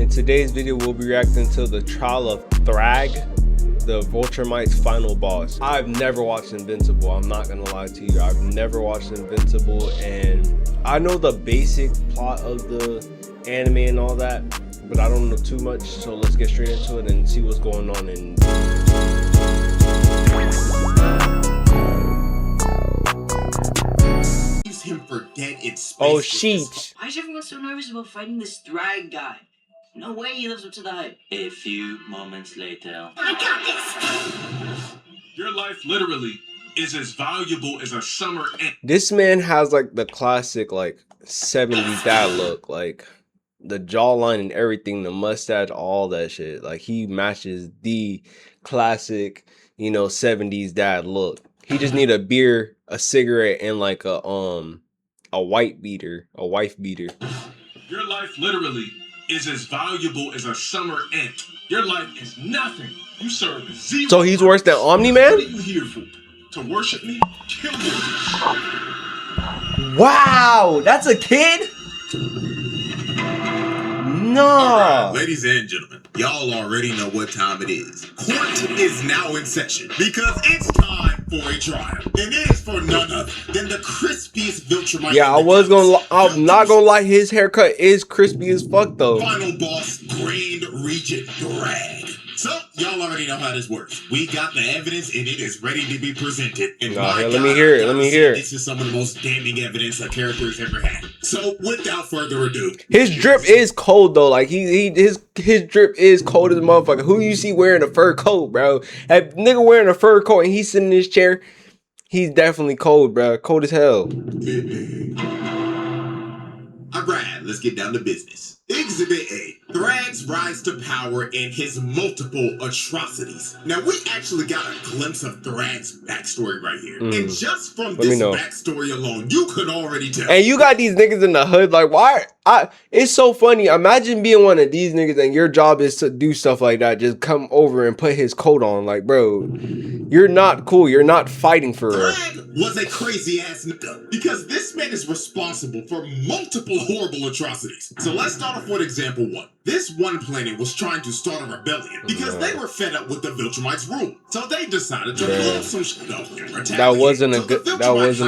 In today's video, we'll be reacting to the trial of Thragg, the Viltrumite's final boss. I've never watched Invincible. I'm not gonna lie to you. I've never watched Invincible, and I know the basic plot of the anime and all that, but I don't know too much. So let's get straight into it and see what's going on. Him for dead in space. Oh, sheesh. Why is everyone so nervous about fighting this Thragg guy? No way he lives up to the hype. A few moments later. I got this! Your life literally is as valuable as a summer. This man has like the classic like 70s dad look, like the jawline and everything, the mustache, all that shit. Like he matches the classic, 70s dad look. He just need a beer, a cigarette, and like a wife beater. Your life literally is as valuable as a summer ant. Your life is nothing. You serve zero. So he's worse than Omni-Man? What are you here for? To worship me? Kill me. Wow, that's a kid? No. Right, ladies and gentlemen, y'all already know what time it is. Court is now in session because it's time for a trial, and it is for none other than the crispiest Viltrumite. Yeah, I'm not gonna lie, his haircut is crispy as fuck though. Final boss, Grand Regent Thragg. So, y'all already know how this works. We got the evidence and it is ready to be presented. And let me hear it. This is some of the most damning evidence a character's ever had. So, without further ado, his drip is cold though. Like his drip is cold as a motherfucker. Who you see wearing a fur coat, bro? That nigga wearing a fur coat and he's sitting in his chair. He's definitely cold, bro. Cold as hell. Alright, let's get down to business. Exhibit A. Thragg's rise to power and his multiple atrocities. Now, we actually got a glimpse of Thragg's backstory right here. And just from this backstory alone, you could already tell. And you got these niggas in the hood, like, why? It's so funny. Imagine being one of these niggas and your job is to do stuff like that. Just come over and put his coat on. Like, bro, you're not cool. You're not fighting for real. Thragg was a crazy ass nigga because this man is responsible for multiple horrible atrocities. So let's start off with example 1. This one planet was trying to start a rebellion because they were fed up with the Viltrumites' rule. So they decided to blow some shit up and retaliate. That wasn't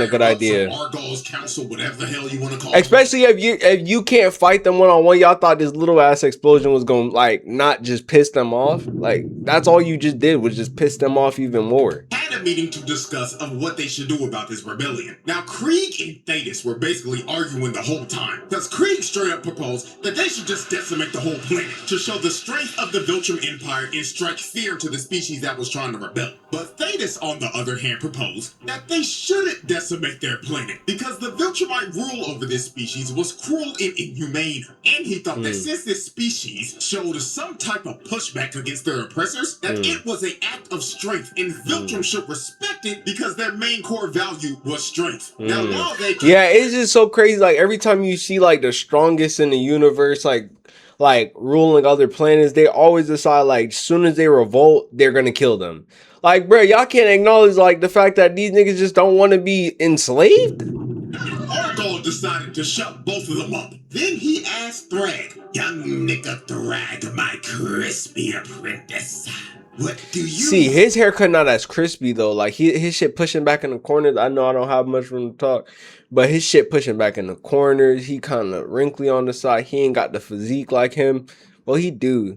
a good idea. Argos Council, whatever the hell you want to call it. Especially if you can't fight them one-on-one. Y'all thought this little ass explosion was gonna like not just piss them off. Like that's all you just did was just piss them off even more. Had a meeting to discuss of what they should do about this rebellion. Now Krieg and Thetis were basically arguing the whole time because Krieg straight up proposed that they should just decimate the whole planet to show the strength of the Viltrum Empire and strike fear to the species that was trying to rebel. But Thetis, on the other hand, proposed that they shouldn't decimate their planet because the Viltrumite rule over this species was cruel and inhumane. And he thought that since this species showed some type of pushback against their oppressors, that it was an act of strength and Viltrum should respect it because their main core value was strength. Now, while they it's just so crazy. Like every time you see like the strongest in the universe, like ruling other planets, they always decide like as soon as they revolt, they're gonna kill them. Like, bro, y'all can't acknowledge like the fact that these niggas just don't want to be enslaved. Argol decided to shut both of them up. Then he asked Thragg, "Young nigga Thragg, my crispy apprentice, what do you see?" His haircut not as crispy though. Like his shit pushing back in the corners. I know I don't have much room to talk, but his shit pushing back in the corners. He kind of wrinkly on the side. He ain't got the physique like him. Well, he do,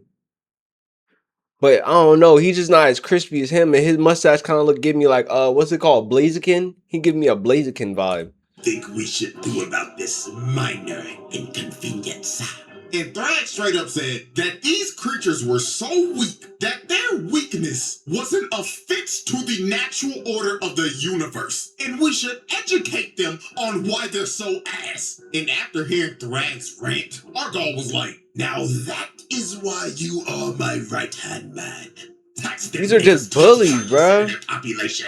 but I don't know. He's just not as crispy as him. And his mustache kind of give me like what's it called, Blaziken? He give me a Blaziken vibe. Think we should do about this minor inconvenience? And Thragg straight up said that these creatures were so weak that their weakness was an offense to the natural order of the universe. And we should educate them on why they're so ass. And after hearing Thragg's rant, Argol was like, "Now that is why you are my right-hand man." These are just bullies, bro. Population.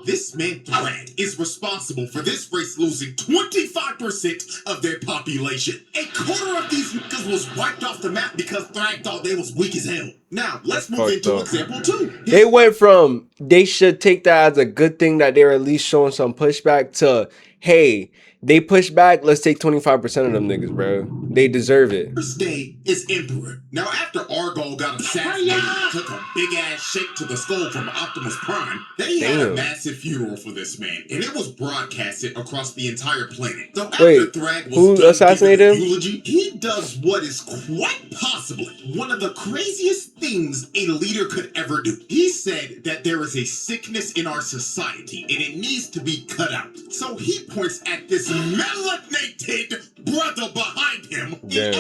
This man Thragg is responsible for this race losing 25% of their population. A quarter of these niggas was wiped off the map because Thragg thought they was weak as hell. Now, let's move into example 2. They went from they should take that as a good thing that they're at least showing some pushback to, hey, they push back. Let's take 25% of them niggas, bro. They deserve it. First day is Emperor. Now, after Argo got assassinated and took a big-ass shake to the skull from Optimus Prime, they had a massive funeral for this man, and it was broadcasted across the entire planet. So after Thragg was who done assassinated giving him? the eulogy, he does what is quite possibly one of the craziest things a leader could ever do. He said that there is a sickness in our society, and it needs to be cut out. So he points at this melanated brother behind him. Damn.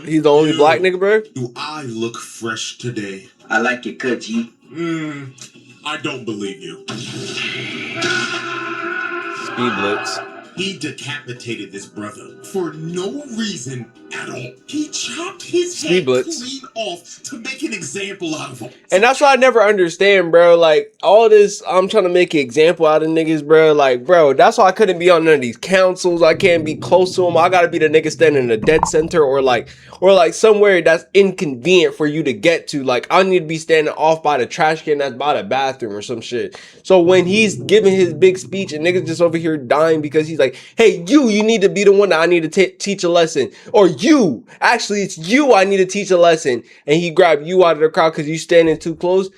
He's the only black nigga, bro? Do I look fresh today? I like your cut, G. I don't believe you. Speed Blitz. He decapitated this brother for no reason at all. He chopped his head clean off to make an example out of him. And that's what I never understand, bro. Like, all this, I'm trying to make an example out of niggas, bro. Like, bro, that's why I couldn't be on none of these councils. I can't be close to them. I gotta be the nigga standing in the dead center or like somewhere that's inconvenient for you to get to. Like, I need to be standing off by the trash can that's by the bathroom or some shit. So when he's giving his big speech and niggas just over here dying because he's like, hey, you need to be the one that I need to teach a lesson. Or you, actually, it's you I need to teach a lesson. And he grabbed you out of the crowd because you standing too close.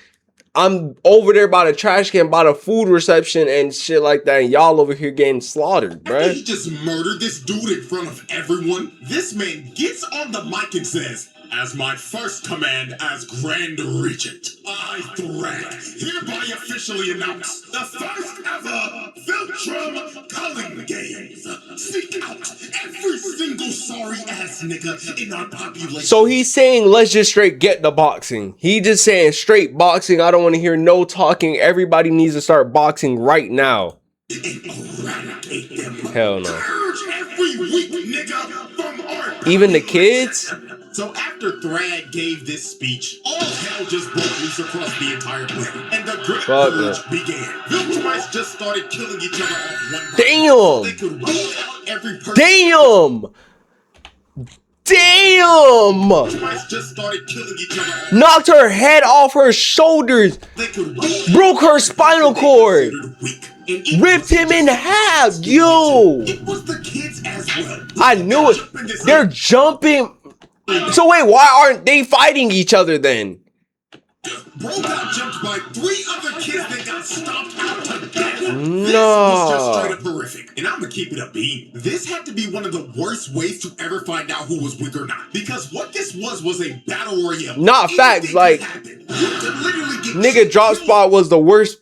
I'm over there by the trash can, by the food reception and shit like that. And y'all over here getting slaughtered, bruh. After he just murdered this dude in front of everyone, this man gets on the mic and says, as my first command as Grand Regent, I, Thragg, hereby officially announce the first ever Viltrum Culling Games. Seek out every single sorry-ass nigga in our population. So he's saying, let's just straight get the boxing. He just saying straight boxing. I don't want to hear no talking. Everybody needs to start boxing right now. And eradicate them. Hell no. Purge every weak nigga from our Even the kids? So after Thragg gave this speech, all hell just broke loose across the entire planet, and the Great Purge began. Viltrumites just started killing each other off one by one. They could weed out every person. Damn! Viltrumites just started killing each other off. Knocked her head off her shoulders. Broke her spinal cord. Ripped him in half. Yo! It was the kids as well. I knew it. They're jumping. So wait, why aren't they fighting each other then? Bro got jumped by 3 other kids that got stomped out to death. No. This was just straight up horrific. And I'm gonna keep it a beat. This had to be one of the worst ways to ever find out who was weak or not. Because what this was a battle royale. Not facts, like, nigga drop spot was the worst.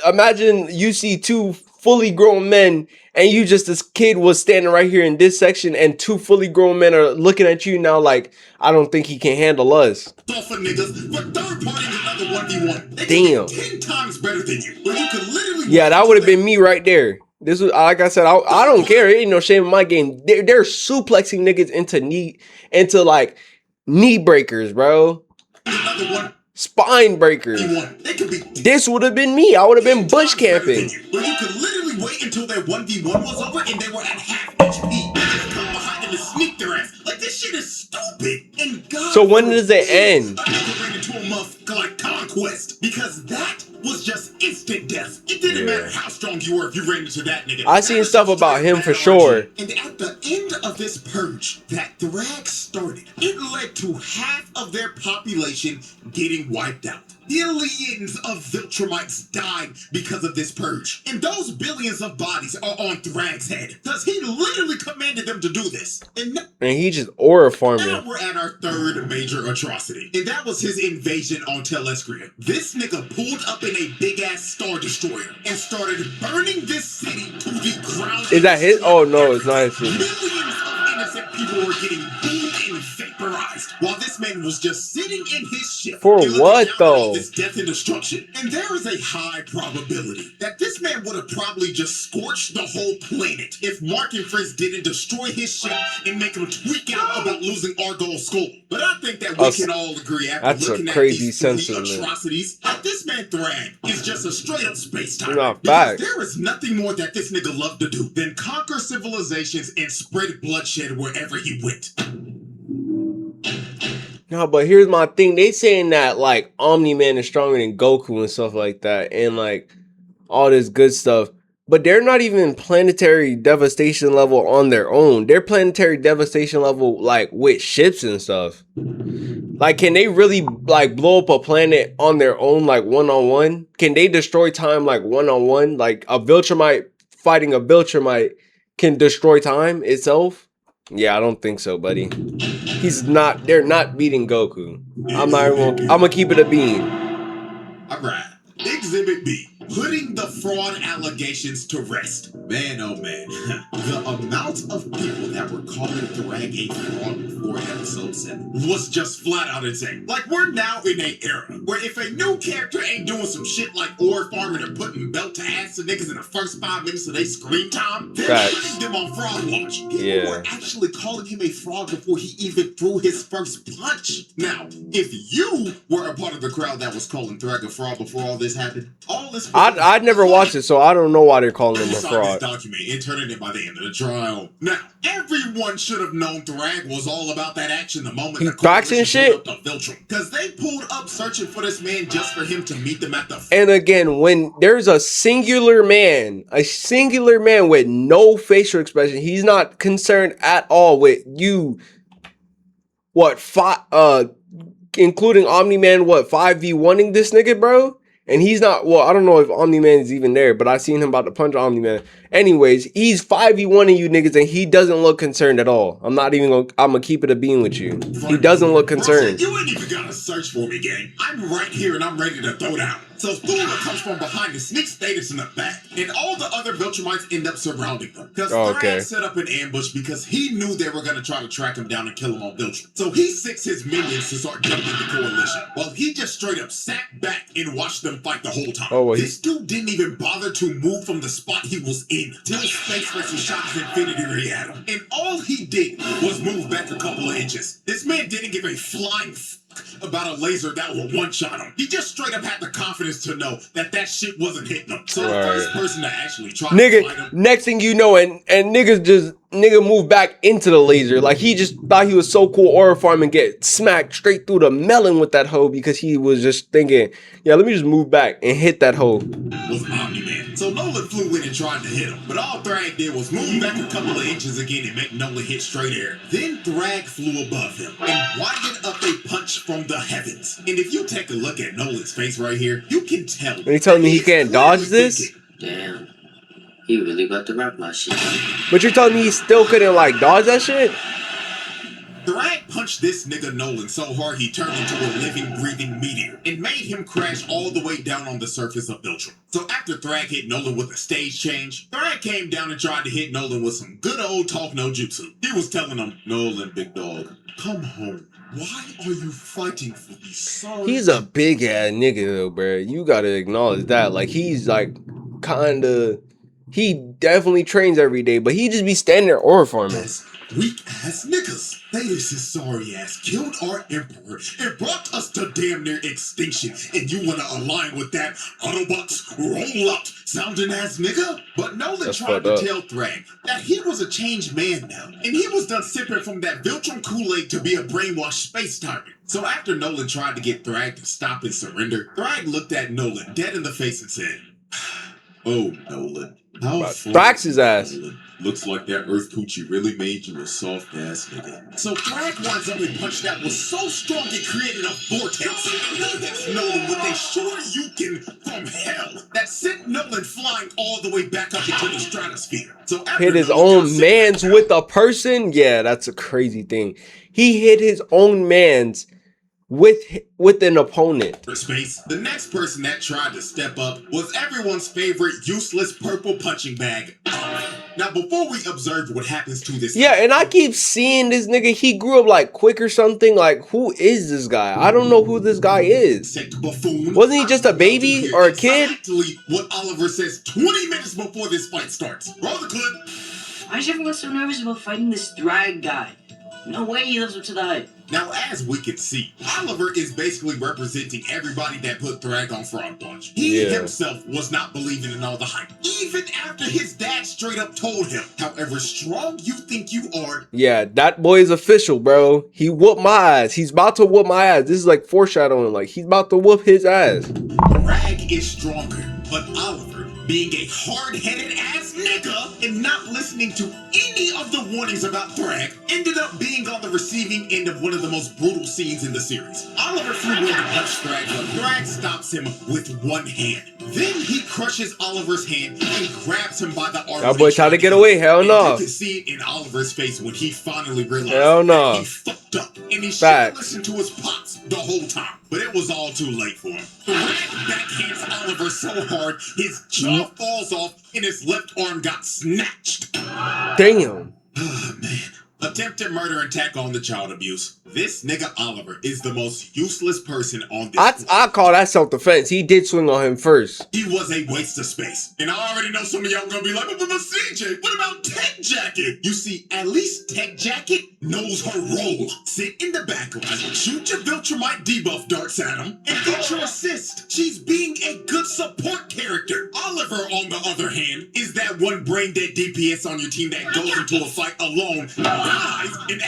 Imagine you see 2 fully grown men and you just, this kid was standing right here in this section and 2 fully grown men are looking at you now like, I don't think he can handle us. Niggas, but third party another 1v1. Damn. 10 times better than you. But you could literally, yeah, that would have been me right there. This was, like I said, I don't care. It ain't no shame in my game. They're suplexing niggas into like knee breakers, bro. Another one. Spine breakers. This would have been me. I would have been bush camping. But you could literally wait until their 1v1 was over and they were at half HP. Come behind them and sneak their ass. Like, this shit is stupid. And God, so when does it end? I ran into a motherfucker like Conquest because that was just instant death. It didn't matter how strong you were if you ran into that nigga. I seen stuff about him for sure. And at the end of this purge that Thragg started, it led to half of their population getting wiped out. Billions of Viltrumites died because of this purge. And those billions of bodies are on Thragg's head. Because he literally commanded them to do this. And he just aura farming. Now we're at our 3rd major atrocity. And that was his invasion on Telescria. This nigga pulled up in a big ass Star Destroyer and started burning this city to the ground. Is that his? Oh no, it's not his. Millions of innocent people were getting boomed and vaporized while this man was just sitting in his ship. For what though? This death and destruction. And there is a high probability that this man would have probably just scorched the whole planet if Mark and Friends didn't destroy his ship and make him tweak out about losing Argo's skull. But I think that we can all agree after looking at these atrocities that this man Thragg is just a straight up space time. Because there is nothing more that this nigga loved to do than conquer civilizations and spread bloodshed wherever he went. No, but here's my thing. They saying that like Omni-Man is stronger than Goku and stuff like that, and like all this good stuff. But they're not even planetary devastation level on their own. They're planetary devastation level like with ships and stuff. Like, can they really like blow up a planet on their own, like one-on-one? Can they destroy time like one-on-one? Like a Viltrumite fighting a Viltrumite can destroy time itself? Yeah, I don't think so, buddy. He's not. They're not beating Goku. I'm gonna keep it a bean. All right. Exhibit B. Putting the fraud allegations to rest. Man, oh man. The amount of people that were calling Thragg a fraud before episode 7 was just flat out insane. Like, we're now in an era where if a new character ain't doing some shit like ore farming or putting belt to ass to niggas in the first 5 minutes of their screen time, they're putting them on fraud watch. People were actually calling him a fraud before he even threw his first punch. Now, if you were a part of the crowd that was calling Thragg a fraud before all this happened, all this I'd never watched it, so I don't know why they're calling him a fraud. This document and turning it by the end of the trial. Now, everyone should have known Thragg was all about that action the moment he boxing shit. Because they pulled up searching for this man just for him to meet them at the. And again, when there's a singular man with no facial expression, he's not concerned at all with you. Including Omni-Man, 5v1ing this nigga, bro? And he's not, well, I don't know if Omni-Man is even there, but I seen him about to punch Omni-Man. Anyways, he's 5v1ing you niggas and he doesn't look concerned at all. I'm gonna keep it a bean with you. He doesn't look concerned. You ain't even gotta search for me, gang. I'm right here and I'm ready to throw down. So Thula comes from behind and sneaks Status in the back, and all the other Viltrumites end up surrounding them. Because Thragg set up an ambush because he knew they were gonna try to track him down and kill him on Viltrum. So he sicks his minions to start jumping the coalition. Well, he just straight up sat back and watched them fight the whole time. This dude didn't even bother to move from the spot he was in till Space Racer shot his Infinity Ray at him. And all he did was move back a couple of inches. This man didn't give a flying about a laser that will one-shot him. He just straight up had the confidence to know that shit wasn't hitting him. So the first person to actually try to fight him. Next thing you know, and nigga moved back into the laser. Like, he just thought he was so cool aura farm and get smacked straight through the melon with that hoe because he was just thinking, yeah, let me just move back and hit that hoe. Was Omni-Man. So Nolan flew in and tried to hit him, but all Thragg did was move back a couple of inches again and make Nolan hit straight air. Then Thragg flew above him and winded up a punch from the heavens. And if you take a look at Nolan's face right here, you can tell. Are you telling me he can't dodge this? Damn. He really got to rock my shit. But you're telling me he still couldn't, like, dodge that shit? Thragg punched this nigga Nolan so hard he turned into a living, breathing meteor and made him crash all the way down on the surface of Viltrum. So after Thragg hit Nolan with a stage change, Thragg came down and tried to hit Nolan with some good old talk no jutsu. He was telling him, Nolan, big dog, come home. Why are you fighting for these sorry? He's a big ass nigga though, bro. You gotta acknowledge that. Like, he's like kinda, he definitely trains every day, but he just be standing there aura farming. Weak ass niggas. Thanos' sorry ass killed our emperor and brought us to damn near extinction. And you wanna align with that Autobots roll out sounding ass nigga? But Nolan tried to tell Thragg that he was a changed man now. And he was done sipping from that Viltrum Kool-Aid to be a brainwashed space tyrant. So after Nolan tried to get Thragg to stop and surrender, Thragg looked at Nolan dead in the face and said, oh, Nolan. How Thraggs his ass. Looks like that Earth Poochie really made you a soft ass nigga. So Thragg winds up a punch that was so strong it created a vortex. He hits Nolan with a Shoryuken from hell that sent Nolan flying all the way back up into the stratosphere. So hit his own mans with a person? Yeah, that's a crazy thing. He hit his own mans with an opponent. For space, the next person that tried to step up was everyone's favorite useless purple punching bag. Now, before we observe what happens to this... Yeah, and I keep seeing this nigga, he grew up like quick or something. Like, who is this guy? I don't know who this guy is. Wasn't he just a baby or a kid? Exactly what Oliver says 20 minutes before this fight starts. Roll the clip. Why is everyone so nervous about fighting this Thragg guy? No way he lives up to the hype. Now, as we can see, Oliver is basically representing everybody that put Thragg on Frog Punch. He himself was not believing in all the hype, even after his dad straight up told him, however strong you think you are. Yeah, that boy is official, bro. He whooped my ass. He's about to whoop my ass. This is like foreshadowing. Like, he's about to whoop his ass. Thragg is stronger, but Oliver being a hard-headed ass nigga and not listening to any of the warnings about Thragg, ended up being on the receiving end of one of the most brutal scenes in the series. Oliver flew in to punch Thragg, but Thragg stops him with one hand. Then he crushes Oliver's hand and grabs him by the arm. That boy tried to get away. Hell no. You can see it in Oliver's face when he finally realized that he fucked up, and he should have listened to his pops the whole time. But it was all too late for him. Thragg backhands Oliver so hard his jaw falls off and his left arm got snatched. Damn. Oh, man. Attempted murder and tack on the child abuse. This nigga Oliver is the most useless person on this. I call that self-defense. He did swing on him first. He was a waste of space. And I already know some of y'all gonna be like, but CJ, what about Tech Jacket? You see, at least Tech Jacket knows her role. Sit in the back line, shoot your Viltrumite debuff darts at him, and get your assist. She's being a good support character. Oliver, on the other hand, is that one brain-dead DPS on your team that goes into a fight alone.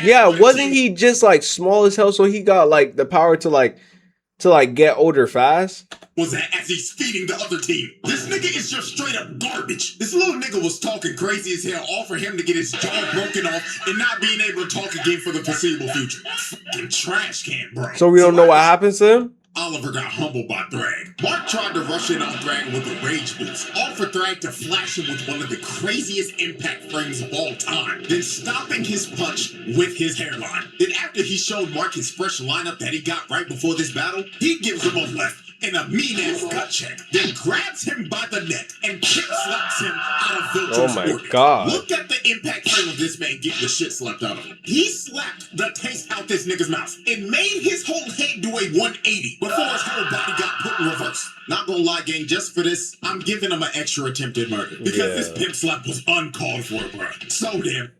Yeah, wasn't he just like small as hell, so he got like the power to get older fast? Was that as he's feeding the other team? This nigga is just straight up garbage. This little nigga was talking crazy as hell, all for him to get his jaw broken off and not being able to talk again for the foreseeable future. Fucking trash can, bro. So we don't know what happens to him? Oliver got humbled by Thragg. Mark tried to rush in on Thragg with a rage boost, all for Thragg to flash him with one of the craziest impact frames of all time, then stopping his punch with his hairline. Then after he showed Mark his fresh lineup that he got right before this battle, he gives him a left and a mean-ass gut check, then grabs him by the neck and kick slaps him out of Viltrum's orbit. God. Look at the impact frame of this man getting the shit slapped out of him. He slapped the taste out this nigga's mouth and made his whole head do a 180 before his whole body got put in reverse. Not gonna lie, gang, just for this, I'm giving him an extra attempted murder. Because this pimp slap was uncalled for, bro. So damn.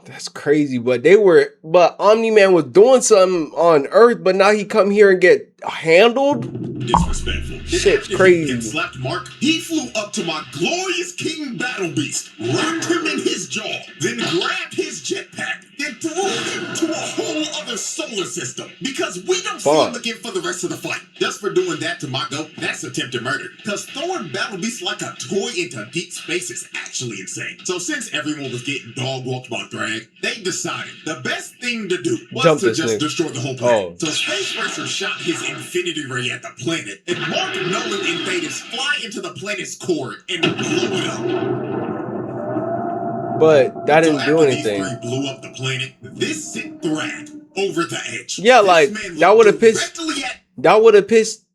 That's crazy, but Omni-Man was doing something on Earth, but now he come here and get handled? Disrespectful. Shit's crazy. He slapped Mark, he flew up to my glorious King Battle Beast, rocked him in his jaw, then grabbed his jetpack, then threw him to a whole other solar system. Because we don't see him again for the rest of the fight. Just for doing that to my goat, that's attempted murder. Because throwing Battle Beast like a toy into deep space is actually insane. So since everyone was getting dog-walked by Thragg, they decided the best thing to do was to just destroy the whole planet. So Space Racer shot his Infinity Ray at the planet, and Mark, Nolan, and Thetis fly into the planet's core and blow it up. But that didn't do anything. These three blew up the planet. This sent Thragg over the edge. Yeah, like that would have pissed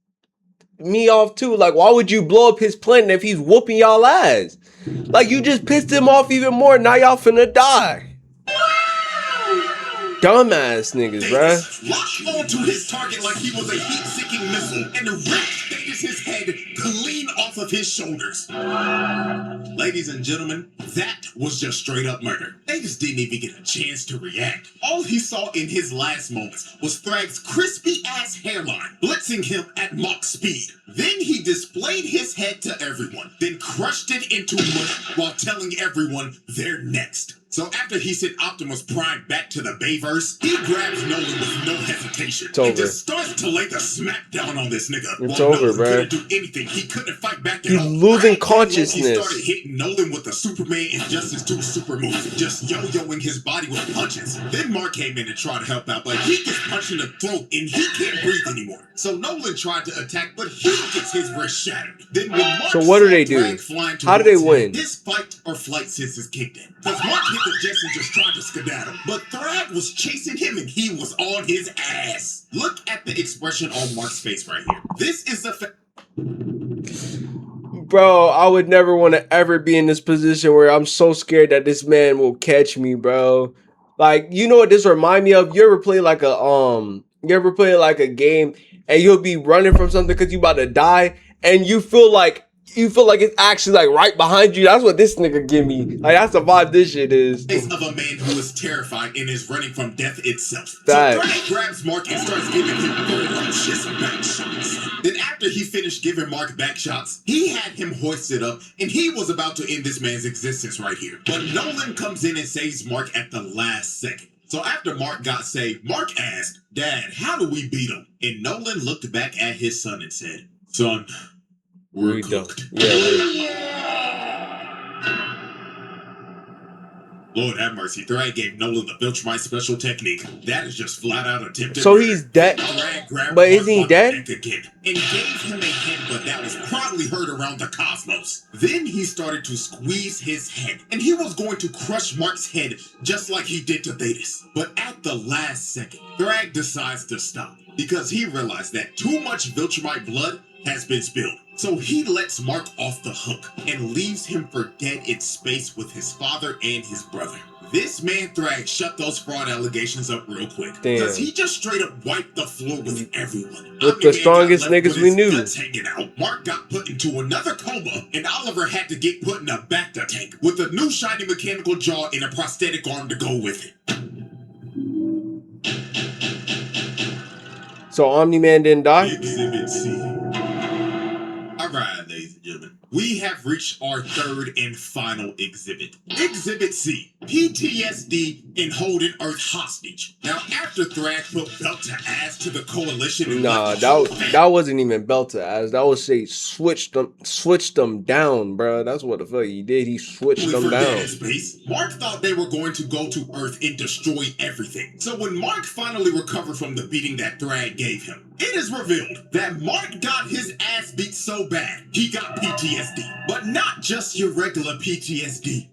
me off too. Like, why would you blow up his planet if he's whooping y'all ass? Like, you just pissed him off even more. Now y'all finna die. Dumbass niggas, bruh. Locked onto his target like he was a heat-seeking missile and ripped Thetis' head clean off of his shoulders. Ladies and gentlemen, that was just straight up murder. Thetis didn't even get a chance to react. All he saw in his last moments was Thragg's crispy-ass hairline, blitzing him at Mach speed. Then he displayed his head to everyone, then crushed it into mush while telling everyone they're next. So after he sent Optimus Prime back to the Bayverse, he grabs Nolan with no hesitation and just starts to lay the smackdown on this nigga. It's over, bro. Couldn't do anything. He couldn't fight back at all. He's losing consciousness. He started hitting Nolan with the Superman Injustice 2 super move, just yo-yoing his body with punches. Then Mark came in and tried to help out, but he gets punched in the throat and he can't breathe anymore. So Nolan tried to attack, but he gets his wrist shattered. Then when Mark so what do they do? How do they win? This fight or flight senses kicked in. Because Mark hit the jets and just tried to skedaddle, but Thragg was chasing him and he was on his ass. Look at the expression on Mark's face right here. This is the Bro, I would never want to ever be in this position where I'm so scared that this man will catch me, bro. Like, you know what this remind me of? You ever play like a game and you'll be running from something because you about to die and you feel like it's actually like right behind you? That's what this nigga give me. Like, that's the vibe this shit is. Face of a man who is terrified and is running from death itself. That. So Thragg grabs Mark and starts giving him ferocious back shots. Then after he finished giving Mark back shots, he had him hoisted up and he was about to end this man's existence right here. But Nolan comes in and saves Mark at the last second. So after Mark got saved, Mark asked, "Dad, how do we beat him?" And Nolan looked back at his son and said, "Son, We're done. cooked. Yeah, Lord have mercy, Thragg gave Nolan the Viltrumite special technique. That is just flat out attempted So murder. he's dead. Then Thragg grabbed But Mark isn't he by the dead? neck again and gave him a headbutt that was probably heard around the cosmos. Then he started to squeeze his head, and he was going to crush Mark's head just like he did to Thetis. But at the last second, Thragg decides to stop because he realized that too much Viltrumite blood has been spilled. So he lets Mark off the hook and leaves him for dead in space with his father and his brother. This man Thragg shut those fraud allegations up real quick. Because he just straight up wiped the floor with everyone. With the strongest niggas we knew. Hanging out. Mark got put into another coma, and Oliver had to get put in a Bacta tank with a new shiny mechanical jaw and a prosthetic arm to go with it. So Omni-Man didn't die? Exhibit C. Alright, ladies and gentlemen. We have reached our third and final exhibit. Exhibit C. PTSD in holding Earth hostage. Now, after Thragg put belt to ass to the coalition and Nah, that wasn't even belt to ass. That was say switched them down, bro. That's what the fuck he did. He switched them down. Space, Mark thought they were going to go to Earth and destroy everything. So when Mark finally recovered from the beating that Thragg gave him, it is revealed that Mark got his ass beat so bad he got PTSD. But not just your regular PTSD.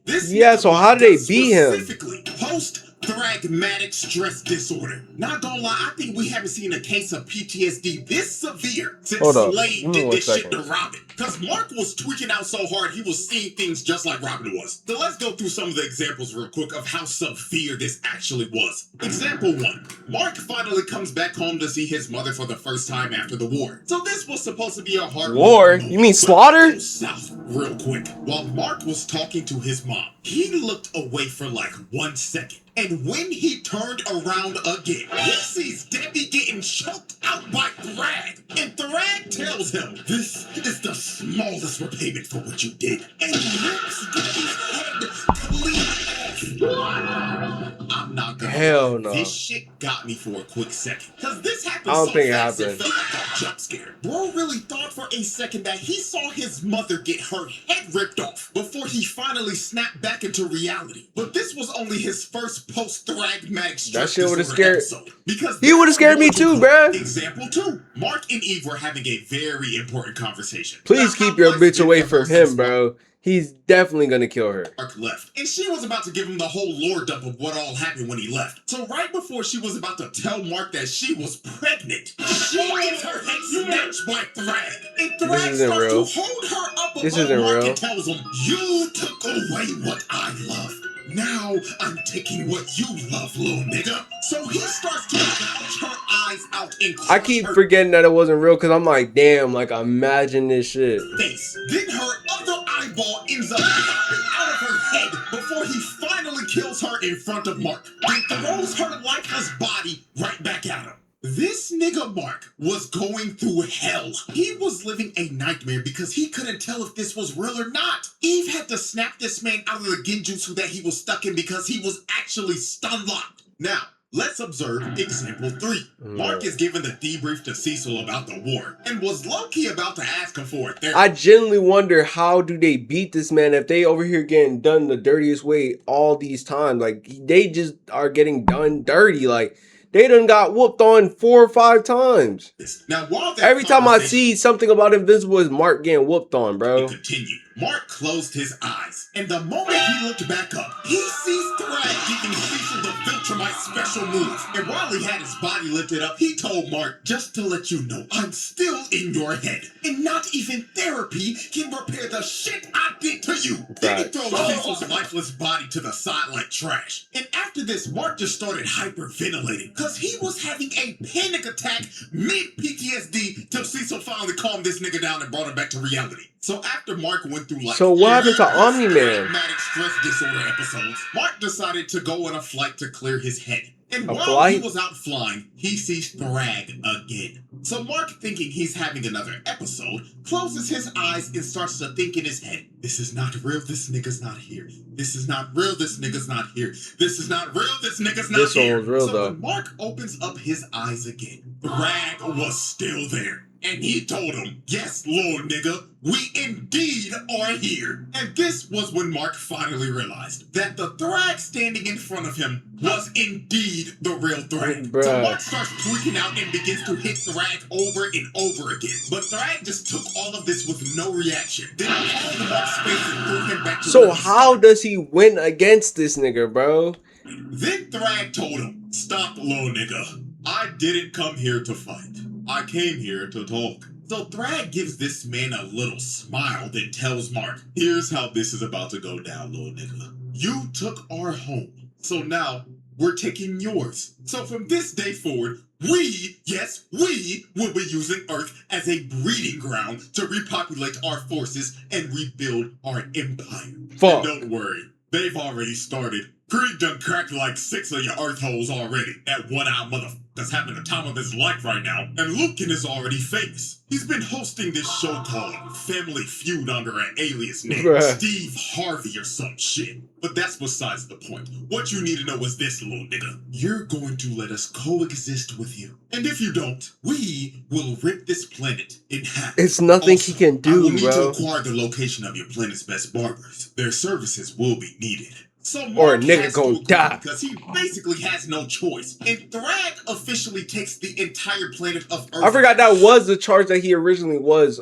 So how did they beat him? Specifically, post-thragmatic stress disorder. Not gonna lie, I think we haven't seen a case of PTSD this severe since Slade did this shit to Robin. Because Mark was tweaking out so hard, he was seeing things just like Robin was. So let's go through some of the examples real quick of how severe this actually was. Example 1. Mark finally comes back home to see his mother for the first time after the war. So this was supposed to be a hard war. You mean slaughter? South, real quick. While Mark was talking to his mom, he looked away for like 1 second. And when he turned around again, he sees Debbie getting choked out by Thragg. And Thragg tells him, "This is the smallest repayment for what you did." And rips Debbie's head clean off. I'm not gonna Hell no. This shit got me for a quick second. Because this happened I don't so think it fast happened. it felt like a jump scare. Bro really thought for a second that he saw his mother get her head ripped off before he finally snapped back into reality. But this was only his first post-thragmatic stress that shit would have disorder scared. episode. Because He would have scared me too, bruh. Example 2. Mark and Eve were having a very important conversation. Please keep your bitch away from him, bro. He's definitely gonna kill her. Mark left, and she was about to give him the whole lore dump of what all happened when he left. So right before she was about to tell Mark that she was pregnant, she gets her head snatched by Thragg. And Thragg starts to hold her up above Mark and tells him, "You took away what I love. Now I'm taking what you love, little nigga." So he starts to gouge her eyes out and I keep forgetting that it wasn't real because I'm like, damn, like imagine this shit. Face. Then her other eyeball ends up popping out of her head before he finally kills her in front of Mark. Then throws her lifeless body right back at him. This nigga Mark was going through hell. He was living a nightmare because he couldn't tell if this was real or not. Eve had to snap this man out of the genjutsu that he was stuck in because he was actually stun locked. Now, let's observe example 3. Mark is giving the debrief to Cecil about the war and was low-key about to ask him for it. I genuinely wonder how do they beat this man if they over here getting done the dirtiest way all these times. Like they just are getting done dirty. Like they done got whooped on 4 or 5 times. Now, every time I see something about Invincible is Mark getting whooped on, bro. Continued. Mark closed his eyes, and the moment he looked back up, he sees Thragg giving Cecil the Viltrumite special move. And while he had his body lifted up, he told Mark, "Just to let you know, I'm still in your head, and not even therapy can repair the shit I did to you." Then he throws Cecil's lifeless body to the side like trash. And after this, Mark just started hyperventilating, because he was having a panic attack mid-PTSD till Cecil finally calmed this nigga down and brought him back to reality. So after Mark went through like so what happened to Omni-Man? Stress disorder episodes, Mark decided to go on a flight to clear his head. And while he was out flying, he sees Thragg again. So Mark, thinking he's having another episode, closes his eyes and starts to think in his head, "This is not real, this nigga's not here. This is not real, this nigga's not here. This is not real, this nigga's not here." This one was real, so though. when Mark opens up his eyes again, Thragg was still there. And he told him, yes, Lord nigga, we indeed are here. And this was when Mark finally realized that the Thragg standing in front of him was indeed the real Thragg. Bruh. So Mark starts freaking out and begins to hit Thragg over and over again. But Thragg just took all of this with no reaction. Then called him off space and threw him back to So where he how does he win against this nigga, bro? Then Thragg told him, stop, little nigga. I didn't come here to fight. I came here to talk. So Thragg gives this man a little smile, then tells Mark, here's how this is about to go down, little nigga. You took our home, so now we're taking yours. So from this day forward, we, yes, we will be using Earth as a breeding ground to repopulate our forces and rebuild our empire. Fuck. And don't worry, they've already started. Krieg done cracked like 6 of your Earth holes already. That one-eyed motherfucker's having the time of his life right now. And Lucan is already famous. He's been hosting this show called Family Feud under an alias named Bruh. Steve Harvey or some shit. But that's besides the point. What you need to know is this, little nigga. You're going to let us coexist with you. And if you don't, we will rip this planet in half. It's nothing Also, he can I will do, need bro. to acquire the location of your planet's best barbers. Their services will be needed. So Or a Mark nigga has to gon' agree die. because he basically has no choice. And Thragg officially takes the entire planet of Earth. I forgot that was the charge that he originally was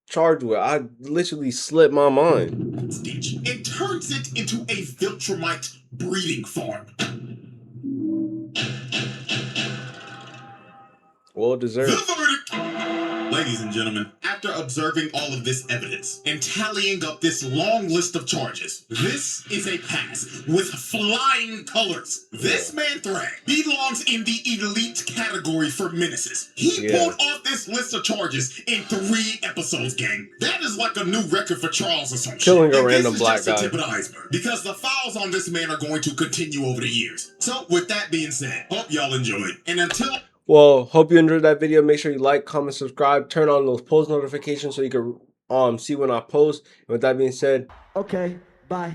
charged with. I literally slipped my mind. Stage and turns it into a Viltrumite breeding farm. Well deserved. The verdict. Ladies and gentlemen, after observing all of this evidence and tallying up this long list of charges, this is a pass with flying colors. This man Thragg belongs in the elite category for menaces. He pulled off this list of charges in 3 episodes, gang. That is like a new record for Charles or some Killing shit. a random this is black just guy. the tip of the iceberg, because the files on this man are going to continue over the years. So with that being said, hope y'all enjoyed. And until... Well, hope you enjoyed that video. Make sure you like, comment, subscribe, turn on those post notifications so you can see when I post. And with that being said, Okay, bye.